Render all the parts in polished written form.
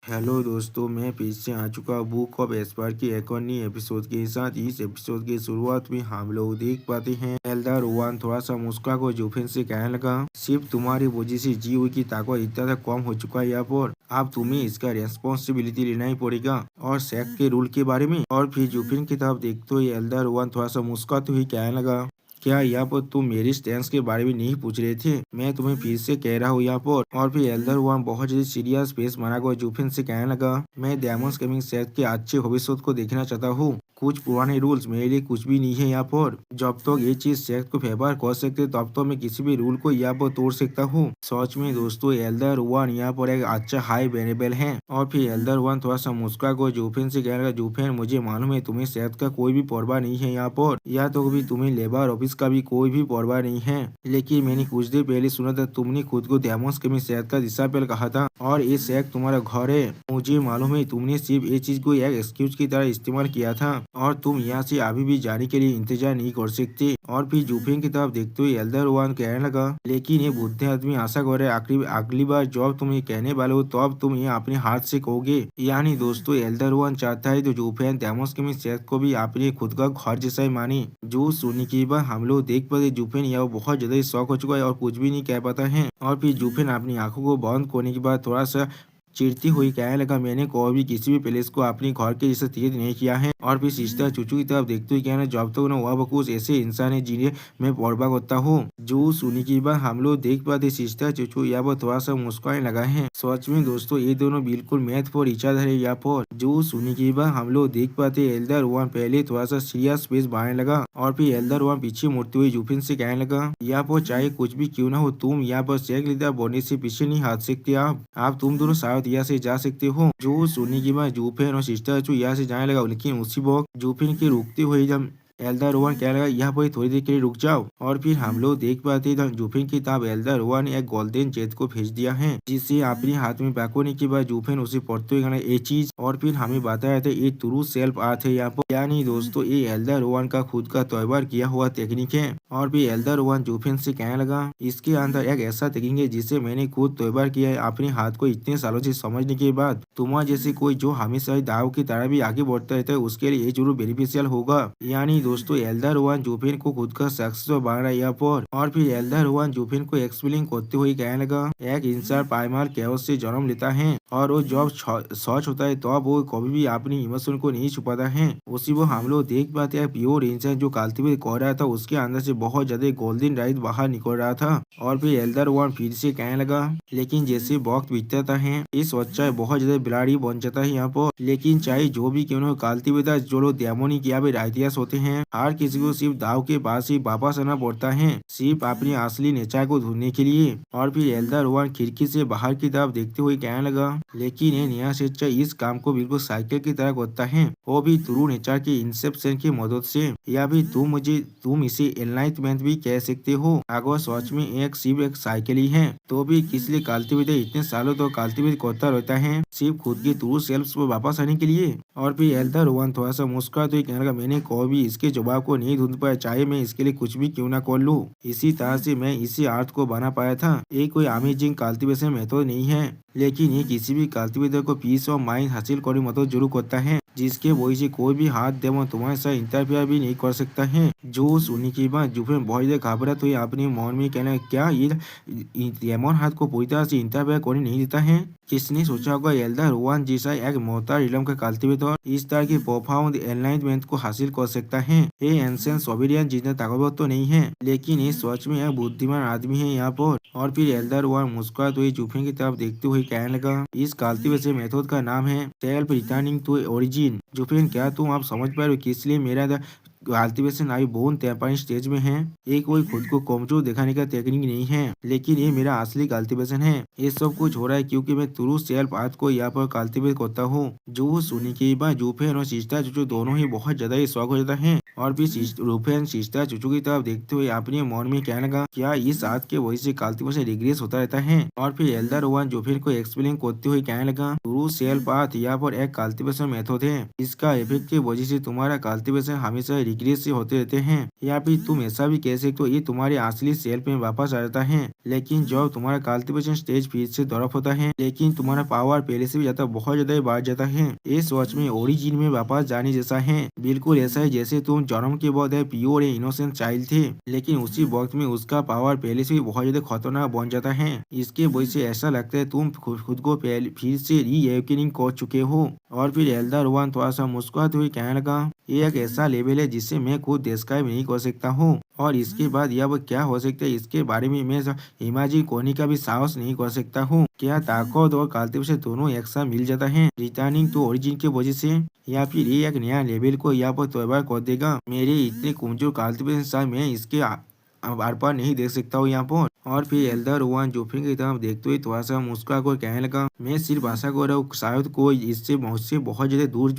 Hello दोस्तों, मैं फिर से आ चुका बुक ऑफ एस्पर की एक और नई एपिसोड के साथ। इस एपिसोड की शुरुआत में हम लोग देख पाते हैं एल्डर रोवान थोड़ा सा मुस्कुरा को जोफिन से कहने लगा, सिर्फ तुम्हारी वजह से जी हुई की ताकत इतना कम हो चुका है यहाँ पर। अब तुम्हें इसका रेस्पॉन्सिबिलिटी लेना ही पड़ेगा और सेक्ट के रूल के बारे में। और फिर जोफिन की तरफ देखते हुए एल्डर रोवान थोड़ा सा मुस्कुराते हुए कहने लगा, क्या यहाँ पर तुम मेरी स्टैंस के बारे में नहीं पूछ रहे थे? मैं तुम्हें फिर से कह रहा हूँ यहाँ पर। और फिर एल्डर वहाँ बहुत ज्यादा सीरियस फेस बना कर जुफिन से कहने लगा, मैं डेमोन्स गेमिंग सेट के अच्छे भविष्य को देखना चाहता हूँ। कुछ पुराने रूल्स मेरे लिए कुछ भी नहीं है यहाँ पर। जब तक ये चीज सेक्ट को फेवर कर सकते तब तो मैं किसी भी रूल को यहाँ पर तोड़ सकता हूँ। सच में दोस्तों, एल्डर वन यहाँ पर एक अच्छा हाई वेरिएबल है। और फिर एल्डर वन थोड़ा सा मुस्कुरा को जोफिन से कहने लगा, जोफिन मुझे मालूम है तुम्हें सेक्ट का कोई भी परवाह नहीं है यहाँ पर, या तो कभी तुम्हें लेबर ऑफिस का भी कोई भी परवाह नहीं है। लेकिन मैंने कुछ देर पहले सुना था तुमने खुद को डेमोन्स गेमिंग सेट का डिसाइपल कहा था और ये सेक्ट तुम्हारा घर है। मुझे मालूम है तुमने सिर्फ ये चीज को एक एक्सक्यूज की तरह इस्तेमाल किया था और तुम यहाँ से अभी भी जाने के लिए इंतजार नहीं कर सकते। और फिर जूफिन की तरफ देखते हुए एल्डर वन कहने लगा, लेकिन ये बुद्धि आदमी आशा करे अगली बार जब तुम ये कहने वाले हो तब तुम ये अपने हाथ से कहोगे। यानी दोस्तों, एल्डर वन चाहता है तो जूफिन डेमोन्स गेमिंग सेट को भी अपने खुद का घर जैसा ही माने। जो सुनने के बाद हम लोग देख पाते जूफिन यह बहुत ज्यादा शौक हो चुका है और कुछ भी नहीं कह पाता है। और फिर जूफिन अपनी आंखों को बंद करने के बाद थोड़ा सा चिढ़ती हुई कहने लगा, मैंने कभी भी किसी भी प्लेस को अपने घर के जैसे ट्रीट नहीं किया है। और फिर सिस्टर चुचू की तरफ देखते हुए कहना, जब तक न वह कुछ ऐसे इंसान है जिन्हें मैं परवाह करता हूँ। जो सुनी की बात हम लोग देख पाते सिस्टर चुचू यहाँ पर थोड़ा सा मुस्कुराने लगा है। सच में दोस्तों, ये दोनों बिल्कुल मैथ फॉर इच अदर है यहाँ पर। जो सुनी की बात हम लोग देख पाते एल्डर वन पहले थोड़ा सा सीरियस फेस बनाने लगा और फिर एल्डर वन पीछे मुड़ते हुए जूफिन से कहने लगा, यहाँ पर चाहे कुछ भी क्यों ना हो तुम यहाँ पर सेक लीडर बनने से पीछे नहीं हट सकते। आप तुम दोनों शायद यहाँ से जा सकते हो। जो सुनने के बाद जूफिन और सिस्टर चू यहाँ से जाने लगा, लेकिन उसी वक्त जूफिन के रुकते हुए जब एल्डर रोवन कहने लगा, यहाँ पर थोड़ी देर के लिए रुक जाओ। और फिर हम लोग देख पाते हैं जूफिन की तरफ एल्डर रोवन ने एक गोल्डन जेट को भेज दिया है, जिसे अपने हाथ में पकड़ने के बाद जूफिन उसे पढ़ते हुए कहना ये चीज। और फिर हमें बताया था ये ट्रू सेल्फ आर्ट है यहाँ पर। यानी दोस्तों, ये एल्डर रोवन का खुद का तैयार किया हुआ टेक्निक है। और फिर एल्डर रोवन जूफिन से कहने लगा, इसके अंदर एक ऐसा टेक्निक है जिसे मैंने खुद तैयार किया है अपने हाथ को इतने सालों से समझने के बाद। तुम्हारा जैसे कोई जो हमेशा दाव की तरह भी आगे बढ़ता रहता है उसके लिए ये जरूर बेनिफिशियल होगा। यानी दोस्तों, एल्डर वन जूफिन को खुद का सक्सेसफुल बना रहा है यहाँ पर। और फिर एल्डर वन जूफिन को एक्सप्लेन करते हुए कहने लगा, एक इंसान प्राइमल कैओस से जन्म लेता है और वो जब सच होता है तो वो कभी भी अपनी इमोशन को नहीं छुपाता है। उसी वो हम लोग देख पाते हैं प्योर इंसान जो कल्टिवेट कर रहा था उसके अंदर से बहुत ज्यादा गोल्डन राइट बाहर निकल रहा था। और फिर एल्डर वन फिर से कहने लगा, लेकिन जैसे वक्त बीतता है इस सच्चाई बहुत ज्यादा बिलाड़ी बन जाता है यहाँ पर। लेकिन चाहे जो भी क्यों न कल्टिवेटर जो लोग डेमोनी किया राइटियस होते हैं, हर किसी को सिर्फ दाव के पास ही वापस आना पड़ता है सिर्फ अपनी असली नेचर को ढूंढने के लिए। और फिर एल्डर वन खिड़की से बाहर की तरफ देखते हुए कहने लगा, लेकिन ये नया सच्चा इस काम को बिल्कुल साइकिल की तरह करता है, वो भी ट्रू नेचर के इंसेप्शन की मदद से। या भी तुम इसे एनलाइटमेंट भी कह सकते हो। अगर सच में एक सिर्फ एक साइकिल ही है तो भी किस लिए कल्टिवेटर इतने सालों तो कल्टिवेट करता रहता है सिर्फ खुद के ट्रू सेल्फ पर वापस आने के लिए। और फिर एल्डर वन थोड़ा सा मुस्कुरा तो कहने लगा, मैंने कभी इसके जवाब को नहीं ढूंढ पाया, चाहे मैं इसके लिए कुछ भी क्यों ना कर लूं। इसी तरह से मैं इसी आर्ट को बना पाया था। ये कोई अमेजिंग कल्टिवेशन मेथड नहीं है, लेकिन ये किसी भी कल्टिवेटर को पीस ऑफ माइंड हासिल करने मदद जरूर करता है, जिसके वजह से कोई भी हाथ देव तुम्हारे साथ इंटरफेयर भी नहीं कर सकता है। जो सुनने के बाद जुफिन बहुत ज्यादा घबरा तो अपने मन में कहना, क्या ये डेमन हाथ को पूरी तरह से इंटरफेयर करने नहीं देता है? किसने सोचा होगा एल्डर वन जैसा एक मोहतर इलम का कल्टिवेटर इस तरह की प्रोफाउंड एनलाइटमेंट को हासिल कर सकता है। ये एंशिएंट सोविरियन जितना ताकतवर तो नहीं है, लेकिन ये सच में एक बुद्धिमान आदमी है यहाँ पर। और फिर एल्डर वन मुस्कुरा तो जुफिन की तरफ देखते हुए कहने लगा, इस कल्टिवेशन मेथड का नाम है सेल्फ रिटर्निंग टू ओरिजिन। जुफिन, क्या तुम आप समझ पा रहे हो किस लिए मेरा कल्टिवेशन अभी बहुत टेम्परिंग स्टेज में है? ये कोई खुद को कमजोर दिखाने का टेक्निक नहीं है, लेकिन ये मेरा असली कल्टिवेशन है। ये सब कुछ हो रहा है क्योंकि मैं ट्रू सेल्फ आर्ट को यहाँ पर कल्टिवेट करता हूँ। जो सुनी के बाद जूफिन और सिस्टर जो दोनों ही बहुत ज्यादा ही शौक हो जाता है। और फिर रूफेन सिस्टर चूचू की तरफ देखते हुए अपने मन में कहने लगा, क्या इस आज के वजह से कल्टीवेशन रिग्रेस होता रहता है। और फिर एल्डर वन जोफिन को एक्सप्लेन करते हुए कहने लगा, ट्रू सेल पाथ यहाँ पर एक कल्टीवेशन मेथड है, इसका इफेक्ट की वजह से तुम्हारा कल्टीवेशन हमेशा रिग्रेस से होते रहते हैं। या फिर तुम ऐसा भी कह सकते हो ये तुम्हारे असली सेल्फ में वापस आ जाता है, लेकिन जब तुम्हारा कल्टीवेशन स्टेज फिर से ड्रॉप होता है, लेकिन तुम्हारा पावर पहले से भी ज्यादा बहुत ज्यादा बढ़ जाता है। ये सच में ओरिजिन में वापस जाने जैसा है, बिल्कुल ऐसा है जैसे तुम जन्म के बाद एक प्योर इनोसेंट चाइल्ड थे, लेकिन उसी वक्त में उसका पावर पहले से भी बहुत ज्यादा खतरनाक बन जाता है। इसके वजह से ऐसा लगता है तुम खुद को फिर से री कर चुके हो। और फिर एल्डर वन थोड़ा सा मुस्कुराते हुए कहने लगा, ये एक ऐसा लेवल है जिससे मैं खुद डिस्क्राइब नहीं कर सकता हूँ, और इसके बाद यह क्या हो सकता है इसके बारे में मैं इमेजिन करने का भी साहस नहीं कर सकता हूँ। क्या ताकत और कल्टीवेशन दोनों एक साथ मिल जाता है रिटर्निंग टू ओरिजिन के वजह से, या फिर ये एक नया लेवल को यहाँ पर तैयार कर देगा। मेरे इतने कमजोर कल्टीवेशन साथ मैं इसके बार बार नहीं देख सकता हूँ यहाँ पर। और फिर एल्डर वन जोफिन की तरफ देखते हुए थोड़ा सा मुस्कुरा कर कहने लगा, मैं सिर्फ आशा कर रहा हूँ शायद कोई इससे मुझसे बहुत ज्यादा दूर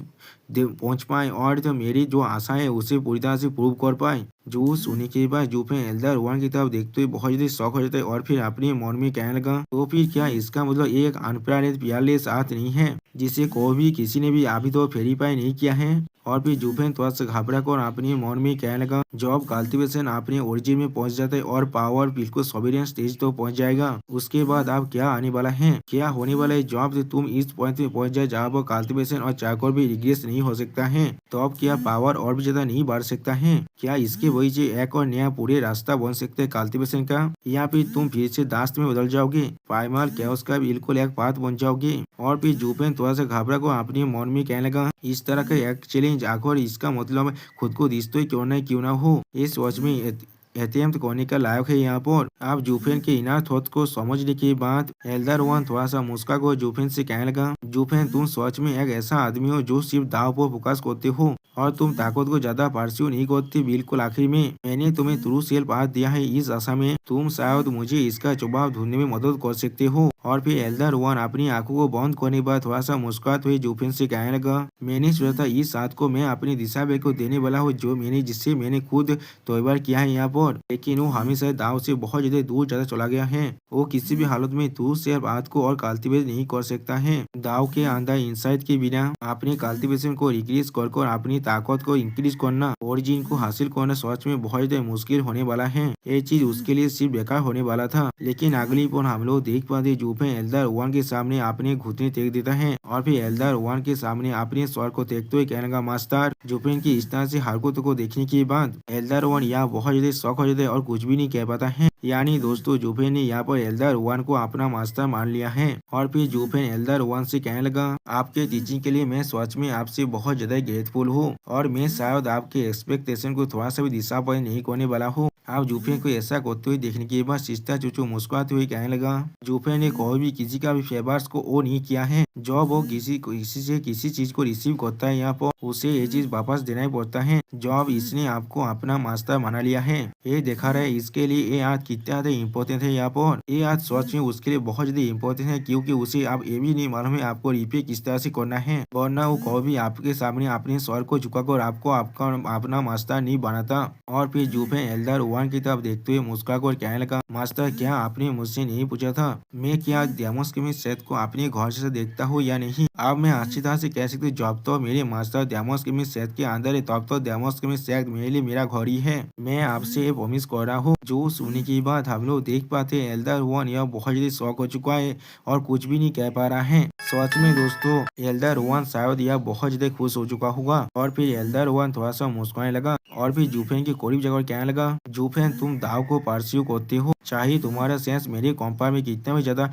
पहुंच पाए, और तो मेरी जो आशा है उसे पूरी तरह से प्रूव कर पाए। जो सुनने के बाद जोफिन एल्डर वन की तरफ देखते हुए बहुत ज्यादा शौक हो जाता है, और फिर अपने मन में कहने लगा, तो फिर क्या इसका मतलब एक अनप्लानित पियरलेस हाथ नहीं है जिसे कोई भी किसी ने भी अभी तो वेरीफाई नहीं किया है। और फिर जुफेन थोड़ा सा घबरा कर अपने मन में कहने लगा, जब कल्टीवेशन अपने ओरिजिन में पहुंच जाता है और पावर बिल्कुल सोवेरियन स्टेज तो पहुंच जाएगा, उसके बाद अब क्या आने वाला है, क्या होने वाला है। जब तुम इस पॉइंट में पहुंच जाए जहाँ पर कल्टीवेशन और चाकोर भी रिग्रेस नहीं हो सकता है, तो अब क्या पावर और भी ज्यादा नहीं बढ़ सकता है। क्या इसके वजह से एक और नया पूरे रास्ता बन सकता है कल्टीवेशन का, या फिर तुम फिर से दास्त में बदल जाओगे, प्राइमल कैओस का बिल्कुल एक पाथ बन जाओगे। और फिर जुफेन थोड़ा सा घबरा को अपने मन में कहने लगा, इस तरह का एक चैलेंज आखिर इसका मतलब खुद को रिश्ते क्यों ना हो, इस वॉच में अटेम्प्ट करने का लायक है यहाँ पर। आप जुफेन के इनर थॉट को समझने के बाद एल्डर वन थोड़ा सा मुस्का को जुफेन से कहने लगा, जुफेन तुम सच में एक ऐसा आदमी हो जो सिर्फ दाव पर फोकस करते हो और तुम ताकत को ज्यादा परस्यू नहीं करते। बिल्कुल आखिर में मैंने तुम्हें ट्रू सेल पाथ दिया है इस आशा में तुम शायद मुझे इसका जवाब ढूंढने में मदद कर सकते हो। और फिर एल्डर वन अपनी आंखों को बंद करने के बाद थोड़ा सा मुस्कुराते हुए जुफेन से कहने लगा, मैंने सोचा था इस हाथ को मैं अपनी दिशा को देने वाला हूँ जो जिससे मैंने खुद तैयार किया है यहाँ पर, लेकिन वो हमेशा दाव से बहुत ज्यादा दूर ज्यादा चला गया है। वो किसी भी हालत में ट्रू सेल पाथ को और कल्टीवेट नहीं कर सकता है। दाव के अंदर इंसाइट के बिना अपने कल्टीवेशन को रिक्रीज कर अपनी ताकत को इंक्रीज करना, ओरिजिन को हासिल करना सच में बहुत ज्यादा मुश्किल होने वाला है। ये चीज उसके लिए सिर्फ बेकार होने वाला था। लेकिन अगली पल हम लोग देख पाते जुफेन एल्डर वन के सामने अपने घुटने टेक देता है, और फिर एल्डर वन के सामने अपने स्वर को देखते हुए कहने लगा, मास्टर। जुफेन की इस तरह से हरकतों को देखने के बाद एल्डर वन यहाँ बहुत ज्यादा शौक हो जाता है और कुछ भी नहीं कह पाता है। यानी दोस्तों जुफेन ने यहाँ पर एल्डर वन को अपना मास्टर मान लिया है। और फिर जुफेन एल्डर वन से कहने लगा, आपके टीचिंग के लिए मैं सच में आपसे बहुत ज्यादा ग्रेटफुल हूँ, और मैं शायद आपके एक्सपेक्टेशन को थोड़ा सा भी डिसअपॉइंट नहीं करने वाला हूँ। आप जुफेन को ऐसा करते हुए देखने के बाद सिस्टर चूचू मुस्कुराते हुए कहने लगा, जुफेन ने कोई भी किसी का भी फेवर्स को ओ नहीं किया है। जब वो किसी से किसी चीज को रिसीव करता है यहाँ पर उसे ये चीज वापस देना ही पड़ता है। जब इसने आपको अपना मास्टर बना लिया है, ये देखा रहे इसके लिए ये आज कितना ज्यादा इम्पोर्टेंट है। यहाँ पर ये आज सच में उसके लिए बहुत ज्यादा इम्पोर्टेंट है, क्योंकि उसे आप ये भी नहीं मालूम है आपको रिपे किस तरह से करना है, वरना वो कभी भी आपके सामने अपने स्वर को झुकाकर आपको आपका अपना मास्टर नहीं बनाता। और फिर जुफेन एल्डर वन की तरफ देखते हुए मुस्कुरा कर कहने लगा, मास्टर क्या आपने मुझसे नहीं पूछा था मैं क्या डेमोस के सेट को अपने घर से देखता हूँ या नहीं। अब मैं अच्छी तरह से कह सकती हूँ जब तो मेरे मास्टर डेमोस के सेट के अंदर है तब तो डेमोस के सेट मेरे लिए मेरा घर ही है। मैं आपसे प्रॉमिस कर रहा हूँ। जो सुनने की बात हम लोग देख पाते हैं एल्डर वन यह बहुत ज्यादा शौक हो चुका है और कुछ भी नहीं कह पा रहा है। सच में दोस्तों एल्डर वन शायद यह बहुत ज्यादा खुश हो चुका होगा। और फिर एल्डर वन थोड़ा सा मुस्कुराने लगा और फिर जुफेन के करीब जगह कहने लगा, जुफेन तुम दाव को परस्यू करते हो, चाहे तुम्हारा सेंस मेरे कंपेयर में कितना भी ज्यादा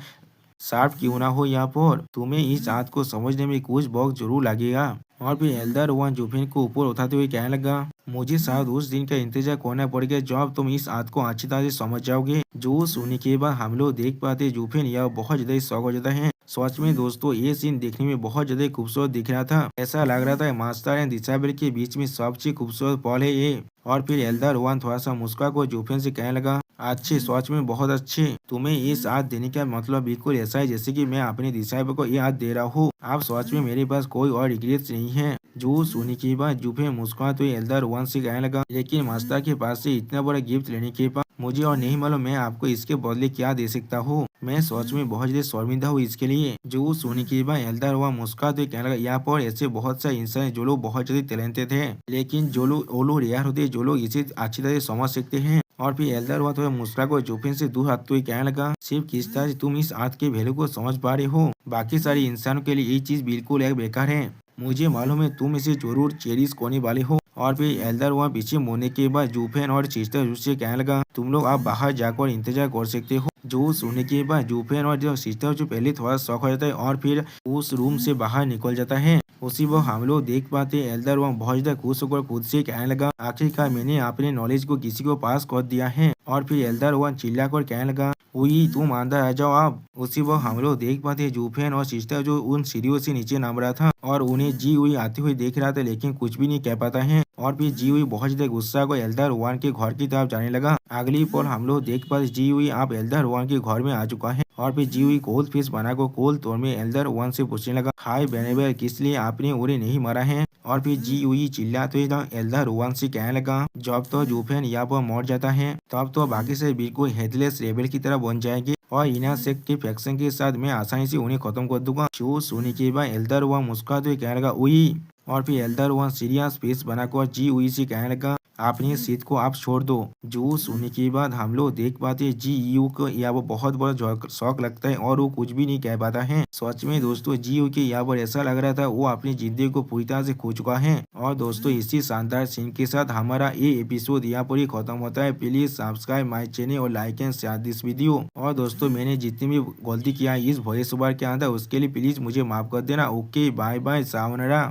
शार्प क्यों ना हो, यहाँ पर तुम्हें इस बात को समझने में कुछ वक्त जरूर लगेगा। और फिर एल्डर वन जुफेन को ऊपर उठाते हुए कहने लगा, मुझे शायद उस दिन का इंतजार करना पड़ेगा जब तुम इस बात को अच्छी तरह से समझ जाओगे। जो सुनने के बाद हम लोग देख पाते जुफेन यह बहुत ज्यादा शौक हो जाता है। सच में दोस्तों ये सीन देखने में बहुत ज्यादा खूबसूरत दिख रहा था। ऐसा लग रहा था मास्टर एंड डिसेबल के बीच में सबसे खूबसूरत पल है ये। और फिर एल्डर वन थोड़ा सा मुस्कुरा को जुफेन से कहने लगा, अच्छे, सच में बहुत अच्छे। तुम्हें ये साथ देने का मतलब बिल्कुल ऐसा है जैसे कि मैं अपने डिसाइबल को याद दे रहा हूँ। अब सच में मेरे पास कोई और रिग्रेट्स नहीं है। जो सुनने के बाद जुफे मुस्कुराते हुए एल्डर वन से कहने लगा, लेकिन मास्टर के पास से इतना बड़ा गिफ्ट लेने के बाद मुझे और नहीं मालूम मैं आपको इसके बदले क्या दे सकता हूँ। मैं सच में बहुत ज्यादा शर्मिंदा हूँ इसके लिए। जो सुनने के बाद एल्डर हुआ मुस्कुराते हुए कहने लगा, यहाँ पर ऐसे बहुत सारे इंसान हैं जो लोग बहुत ज्यादा टैलेंटेड है, लेकिन जो लोग वो लोग रेयर होते हैं जो लोग इसे अच्छी तरह से समझ सकते हैं। और फिर एल्डर हुआ थोड़ा मुस्कुरा को जोफिन से दूर हटते हुए कहने लगा, सिर्फ किस तरह से तुम इस आर्ट के वैल्यू को समझ पा रहे हो, बाकी सारे इंसानों के लिए ये चीज बिल्कुल एक बेकार है। मुझे मालूम है तुम इसे जरूर चेरिश करने वाले हो। और फिर एल्डर वहाँ पीछे मुड़ने के बाद जूफेन और सिस्टर से कहने लगा, तुम लोग आप बाहर जाकर इंतजार कर सकते हो। जो सुनने के बाद जूफेन और जो सिस्टर जो पहले थोड़ा शौक हो जाता है और फिर उस रूम से बाहर निकल जाता है। उसी वो हम लोग देख पाते एल्डर वहाँ बहुत ज्यादा खुश होकर खुद से कहने लगा, आखिरकार मैंने अपने नॉलेज को किसी को पास कर दिया है। और फिर एल्डर वहाँ चिल्ला कर कहने लगा, उई तुम अंदर आ जाओ आप। उसी वो हम लोग देख पाते जूफेन और सिस्टर जो उन सीढ़ियों से नीचे नाम रहा था और उन्हें जी हुई आते हुए देख रहा था, लेकिन कुछ भी नहीं कह पाता है। और फिर जी हुई बहुत ज्यादा गुस्सा को एल्डर वन के घर की तरफ जाने लगा। अगली पल हम लोग देख पाते जी हुई आप एल्डर वन के घर में आ चुका है। और फिर जी हुई कोल्ड फिश बना को कोल्ड तौर में एल्डर वन से पूछने लगा, हाय बेनेबल, किस लिए आपने उन्हें नहीं मारा है। और फिर जी हुई चिल्लाते हुए एल्डर वन से कहने लगा, जब तो जूफेन यहाँ पर मर जाता है तब तो बाकी से बिल्कुल हेडलेस रेबल की तरह बन जाएंगे और इना सेक के फैक्शन के साथ मैं आसानी से उन्हें खत्म कर दूंगा। शो सुनने के बाद एल्डर वन मुस्कुराते हुए कहने लगा, उई। और फिर एल्डर वन सीरियस फेस बनाकर जी हुई से कहने लगा, अपनी सीट को आप छोड़ दो। जो सुनने के बाद हम लोग देख पाते हैं जी यू को यहाँ वो बहुत बड़ा शौक लगता है और वो कुछ भी नहीं कह पाता है। सच में दोस्तों जी यू के यहाँ पर ऐसा लग रहा था वो अपनी जिंदगी को पूरी तरह से खो चुका है। और दोस्तों इसी शानदार सीन के साथ हमारा ये एपिसोड यहाँ पर ही खत्म होता है। प्लीज सब्सक्राइब माई चैनल और like and share this video. और दोस्तों मैंने जितनी भी गलती किया इस वॉइस ओवर के अंदर उसके लिए प्लीज मुझे माफ कर देना। Okay bye bye, सावनरा।